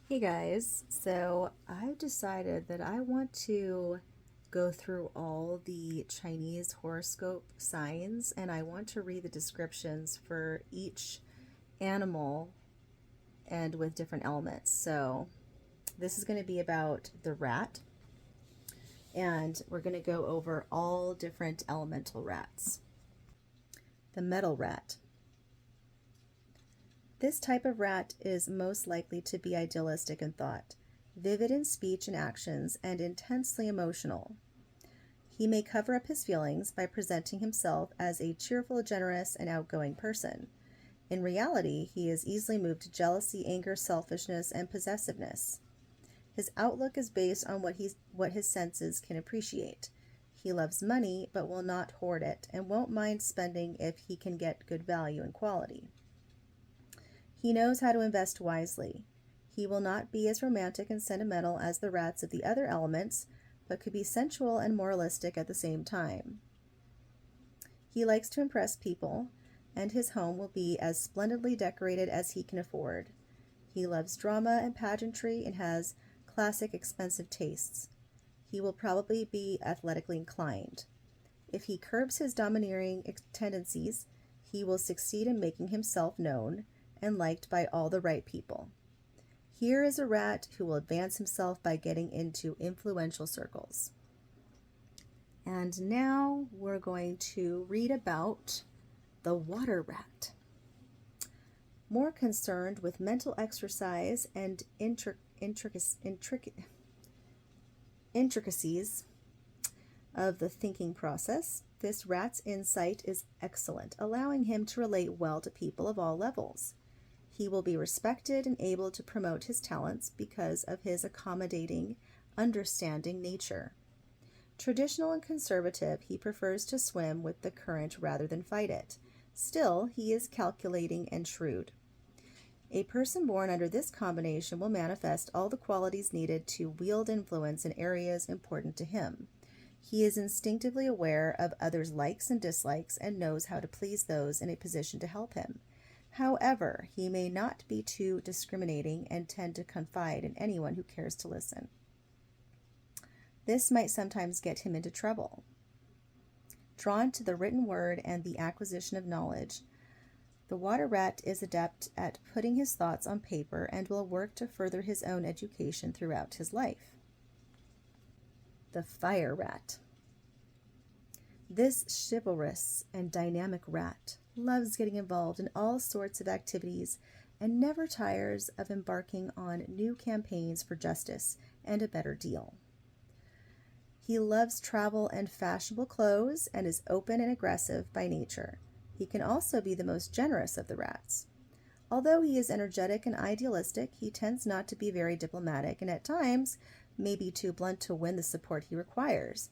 Hey guys, so I've decided that I want to go through all the Chinese horoscope signs and I want to read the descriptions for each animal and with different elements. So this is going to be about the rat and we're going to go over all different elemental rats. The metal rat. This type of rat is most likely to be idealistic in thought, vivid in speech and actions, and intensely emotional. He may cover up his feelings by presenting himself as a cheerful, generous, and outgoing person. In reality, he is easily moved to jealousy, anger, selfishness, and possessiveness. His outlook is based on what his senses can appreciate. He loves money but will not hoard it and won't mind spending if he can get good value and quality. He knows how to invest wisely. He will not be as romantic and sentimental as the rats of the other elements, but could be sensual and moralistic at the same time. He likes to impress people, and his home will be as splendidly decorated as he can afford. He loves drama and pageantry and has classic, expensive tastes. He will probably be athletically inclined. If he curbs his domineering tendencies, he will succeed in making himself known and liked by all the right people. Here is a rat who will advance himself by getting into influential circles. And now we're going to read about the water rat. More concerned with mental exercise and intricacies of the thinking process, this rat's insight is excellent, allowing him to relate well to people of all levels. He will be respected and able to promote his talents because of his accommodating, understanding nature. Traditional and conservative, he prefers to swim with the current rather than fight it. Still, he is calculating and shrewd. A person born under this combination will manifest all the qualities needed to wield influence in areas important to him. He is instinctively aware of others' likes and dislikes and knows how to please those in a position to help him. However, he may not be too discriminating and tend to confide in anyone who cares to listen. This might sometimes get him into trouble. Drawn to the written word and the acquisition of knowledge, the water rat is adept at putting his thoughts on paper and will work to further his own education throughout his life. The fire rat. This chivalrous and dynamic rat loves getting involved in all sorts of activities and never tires of embarking on new campaigns for justice and a better deal. He loves travel and fashionable clothes and is open and aggressive by nature. He can also be the most generous of the rats. Although he is energetic and idealistic, he tends not to be very diplomatic and at times may be too blunt to win the support he requires.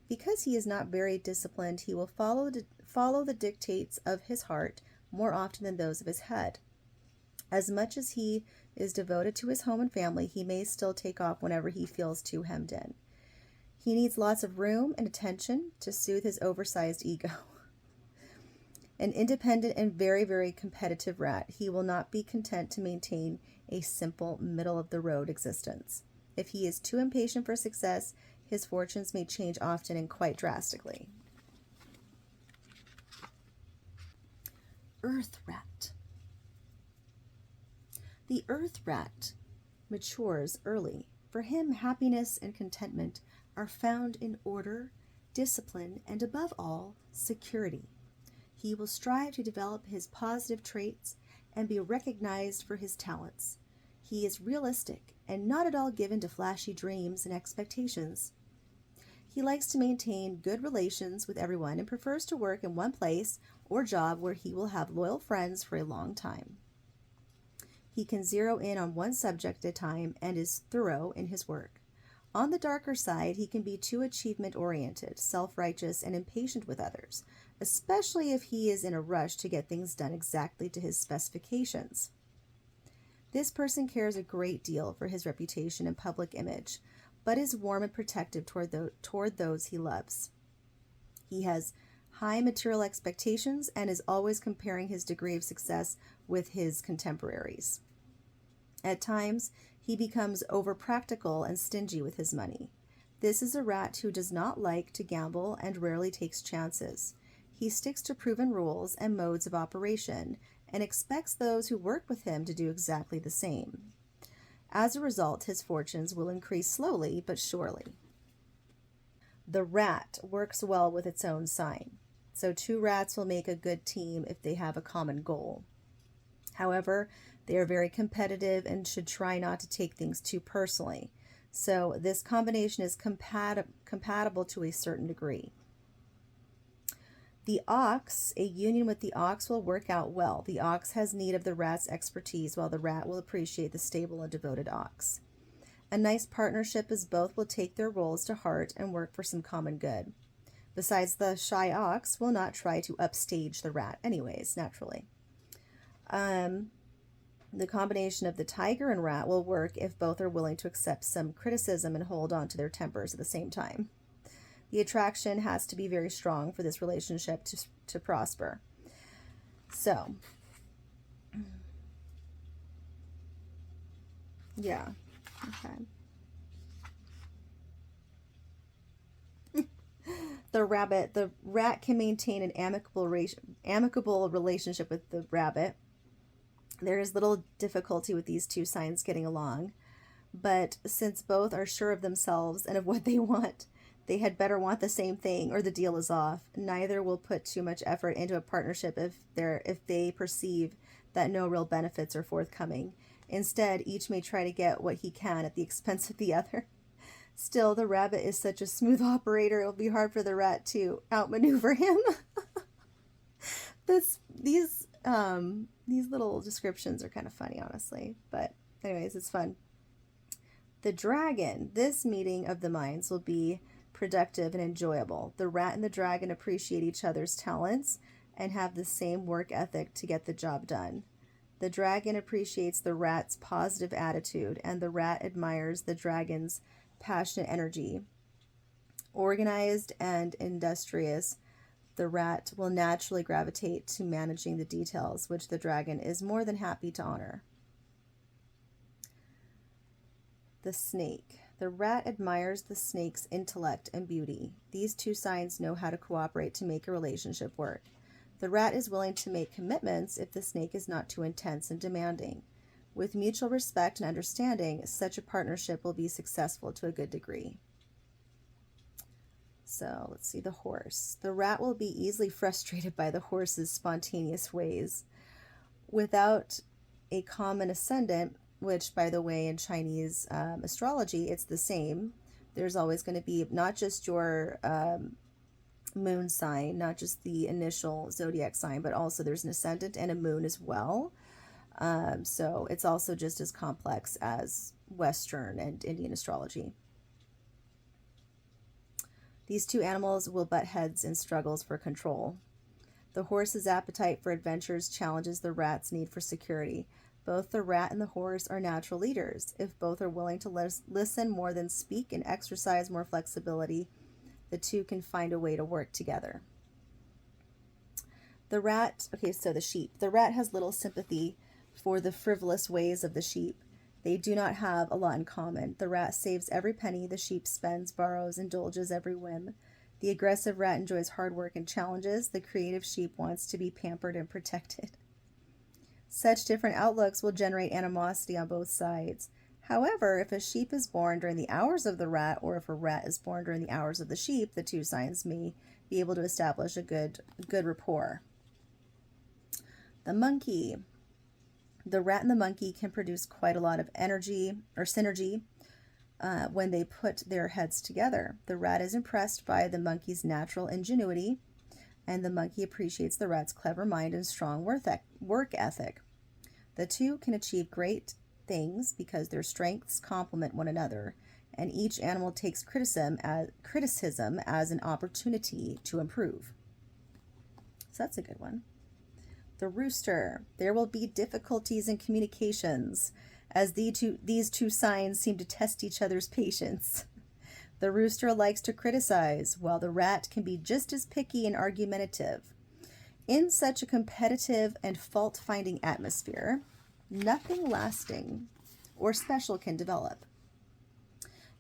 Because he is not very disciplined, he will follow the dictates of his heart more often than those of his head. As much as he is devoted to his home and family, he may still take off whenever he feels too hemmed in. He needs lots of room and attention to soothe his oversized ego. An independent and very, very competitive rat, he will not be content to maintain a simple, middle-of-the-road existence. If he is too impatient for success, his fortunes may change often and quite drastically. Earth rat. The earth rat matures early. For him, happiness and contentment are found in order, discipline, and above all, security. He will strive to develop his positive traits and be recognized for his talents. He is realistic and not at all given to flashy dreams and expectations. He likes to maintain good relations with everyone and prefers to work in one place or job where he will have loyal friends for a long time. He can zero in on one subject at a time and is thorough in his work. On the darker side, he can be too achievement-oriented, self-righteous, and impatient with others, especially if he is in a rush to get things done exactly to his specifications. This person cares a great deal for his reputation and public image, but is warm and protective toward those he loves. He has high material expectations and is always comparing his degree of success with his contemporaries. At times, He becomes over-practical and stingy with his money. This is a rat who does not like to gamble and rarely takes chances. He sticks to proven rules and modes of operation and expects those who work with him to do exactly the same. As a result, his fortunes will increase slowly but surely. The rat works well with its own sign. So two rats will make a good team if they have a common goal. However, they are very competitive and should try not to take things too personally. So this combination is compatible to a certain degree. The ox, a union with the ox will work out well. The ox has need of the rat's expertise, while the rat will appreciate the stable and devoted ox. A nice partnership is both will take their roles to heart and work for some common good. Besides, the shy ox will not try to upstage the rat anyways, naturally. The combination of the tiger and rat will work if both are willing to accept some criticism and hold on to their tempers at the same time. The attraction has to be very strong for this relationship to prosper. So, yeah, okay. The rat can maintain an amicable relationship with the rabbit. There is little difficulty with these two signs getting along, but since both are sure of themselves and of what they want, they had better want the same thing or the deal is off. Neither will put too much effort into a partnership if they perceive that no real benefits are forthcoming. Instead, each may try to get what he can at the expense of the other. Still, the rabbit is such a smooth operator, it will be hard for the rat to outmaneuver him. These little descriptions are kind of funny, honestly. But anyways, it's fun. The dragon. This meeting of the minds will be productive and enjoyable. The rat and the dragon appreciate each other's talents and have the same work ethic to get the job done. The dragon appreciates the rat's positive attitude, and the rat admires the dragon's passionate energy. Organized and industrious, the rat will naturally gravitate to managing the details, which the dragon is more than happy to honor. The snake. The rat admires the snake's intellect and beauty. These two signs know how to cooperate to make a relationship work. The rat is willing to make commitments if the snake is not too intense and demanding. With mutual respect and understanding, such a partnership will be successful to a good degree. So let's see, the horse. The rat will be easily frustrated by the horse's spontaneous ways. Without a common ascendant, which, by the way, in Chinese astrology, it's the same. There's always going to be not just your moon sign, not just the initial zodiac sign, but also there's an ascendant and a moon as well. So it's also just as complex as Western and Indian astrology. These two animals will butt heads in struggles for control. The horse's appetite for adventures challenges the rat's need for security. Both the rat and the horse are natural leaders. If both are willing to listen more than speak and exercise more flexibility, the two can find a way to work together. The rat, so the sheep. The rat has little sympathy for the frivolous ways of the sheep. They do not have a lot in common. The rat saves every penny, the sheep spends, borrows, indulges every whim. The aggressive rat enjoys hard work and challenges. The creative sheep wants to be pampered and protected. Such different outlooks will generate animosity on both sides. However, if a sheep is born during the hours of the rat, or if a rat is born during the hours of the sheep, the two signs may be able to establish a good rapport. The monkey. The rat and the monkey can produce quite a lot of energy or synergy when they put their heads together. The rat is impressed by the monkey's natural ingenuity, and the monkey appreciates the rat's clever mind and strong work ethic. The two can achieve great things because their strengths complement one another, and each animal takes criticism as an opportunity to improve. So that's a good one. The rooster. There will be difficulties in communications as these two signs seem to test each other's patience. The rooster likes to criticize, while the rat can be just as picky and argumentative. In such a competitive and fault-finding atmosphere, nothing lasting or special can develop.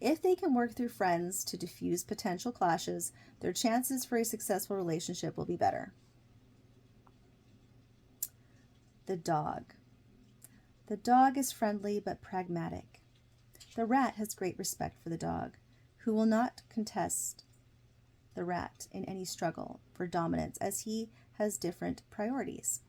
If they can work through friends to diffuse potential clashes, their chances for a successful relationship will be better. The dog. The dog is friendly but pragmatic. The rat has great respect for the dog, who will not contest the rat in any struggle for dominance as he has different priorities.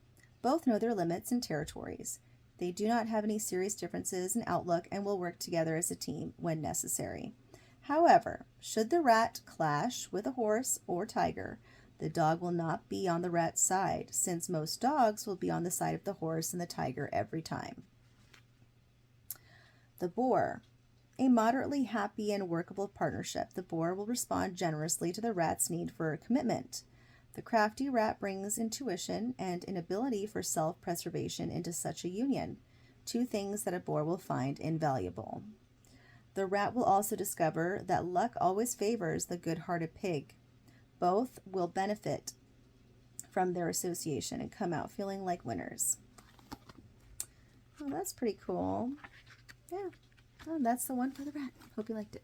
Both know their limits and territories. They do not have any serious differences in outlook and will work together as a team when necessary. However, should the rat clash with a horse or tiger, the dog will not be on the rat's side, since most dogs will be on the side of the horse and the tiger every time. The boar. A moderately happy and workable partnership. The boar will respond generously to the rat's need for commitment. The crafty rat brings intuition and an ability for self-preservation into such a union, two things that a boar will find invaluable. The rat will also discover that luck always favors the good-hearted pig. Both will benefit from their association and come out feeling like winners. Well, that's pretty cool. Yeah, well, that's the one for the rat. Hope you liked it.